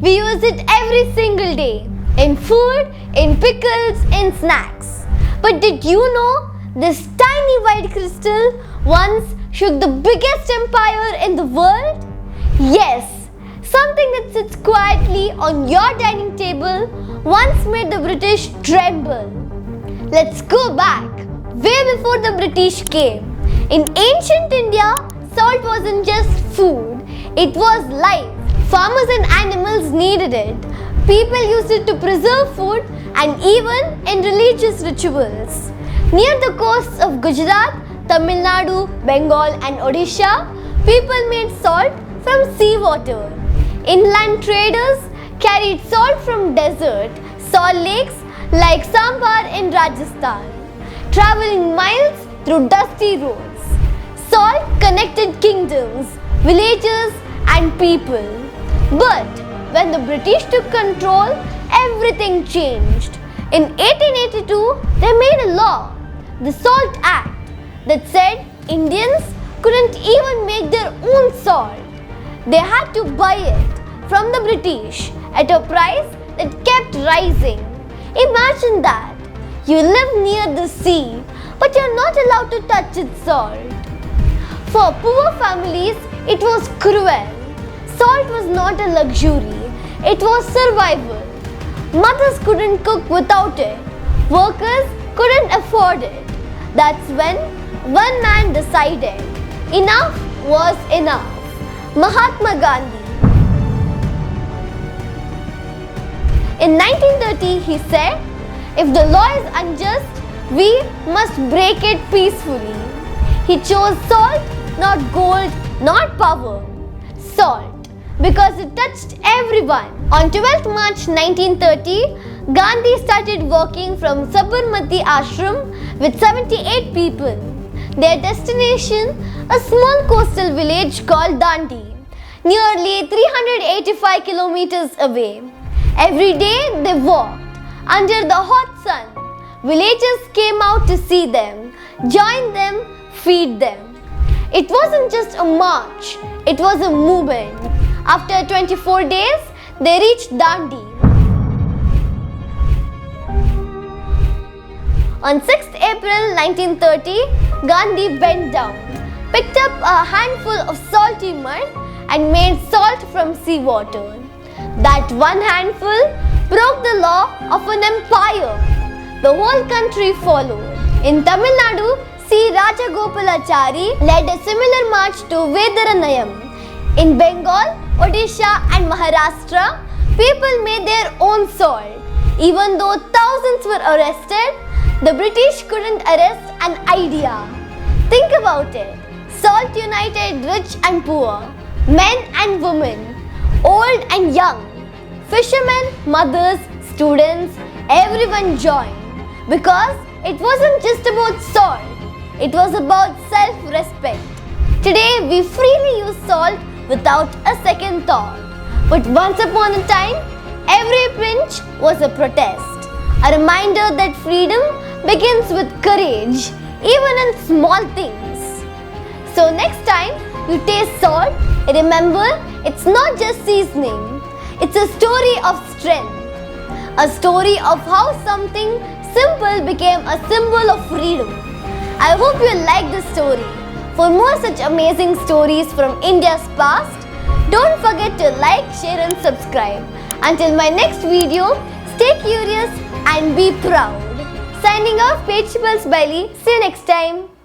We use it every single day. In food, in pickles, in snacks. But did you know this tiny white crystal once shook the biggest empire in the world? Yes, something that sits quietly on your dining table once made the British tremble. Let's go back, way before the British came. In ancient India, salt wasn't just food, it was life. Farmers and animals needed it. People used it to preserve food and even in religious rituals. Near the coasts of Gujarat, Tamil Nadu, Bengal and Odisha, people made salt from seawater. Inland traders carried salt from desert, salt lakes like Sambar in Rajasthan, traveling miles through dusty roads. Salt connected kingdoms, villages and people. But when the British took control, everything changed. In 1882, they made a law, the Salt Act, that said Indians couldn't even make their own salt. They had to buy it from the British at a price that kept rising. Imagine that. You live near the sea, but you're not allowed to touch its salt. For poor families, it was cruel. Salt was not a luxury, it was survival. Mothers couldn't cook without it. Workers couldn't afford it. That's when one man decided enough was enough. Mahatma Gandhi. In 1930, he said, if the law is unjust, we must break it peacefully. He chose salt, not gold, not power. Salt, because it touched everyone. On 12th March 1930, Gandhi started working from Sabarmati Ashram with 78 people. Their destination, a small coastal village called Dandi, nearly 385 kilometers away. Every day they walked under the hot sun. Villagers came out to see them, join them, feed them. It wasn't just a march, it was a movement. After 24 days, they reached Dandi. On 6th April 1930, Gandhi bent down, picked up a handful of salty mud and made salt from seawater. That one handful broke the law of an empire. The whole country followed. In Tamil Nadu, C. Rajagopalachari led a similar march to Vedaranayam. In Bengal, Odisha and Maharashtra, people made their own salt. Even though thousands were arrested, the British couldn't arrest an idea. Think about it. Salt united rich and poor, men and women, old and young, fishermen, mothers, students, everyone joined. Because it wasn't just about salt, it was about self-respect. Today we freely use salt without a second thought. But once upon a time, every pinch was a protest. A reminder that freedom begins with courage, even in small things. So next time you taste salt, remember it's not just seasoning. It's a story of strength. A story of how something simple became a symbol of freedom. I hope you like this story. For more such amazing stories from India's past, don't forget to like, share and subscribe. Until my next video, stay curious and be proud. Signing off, Paige Pulse Bailey. See you next time.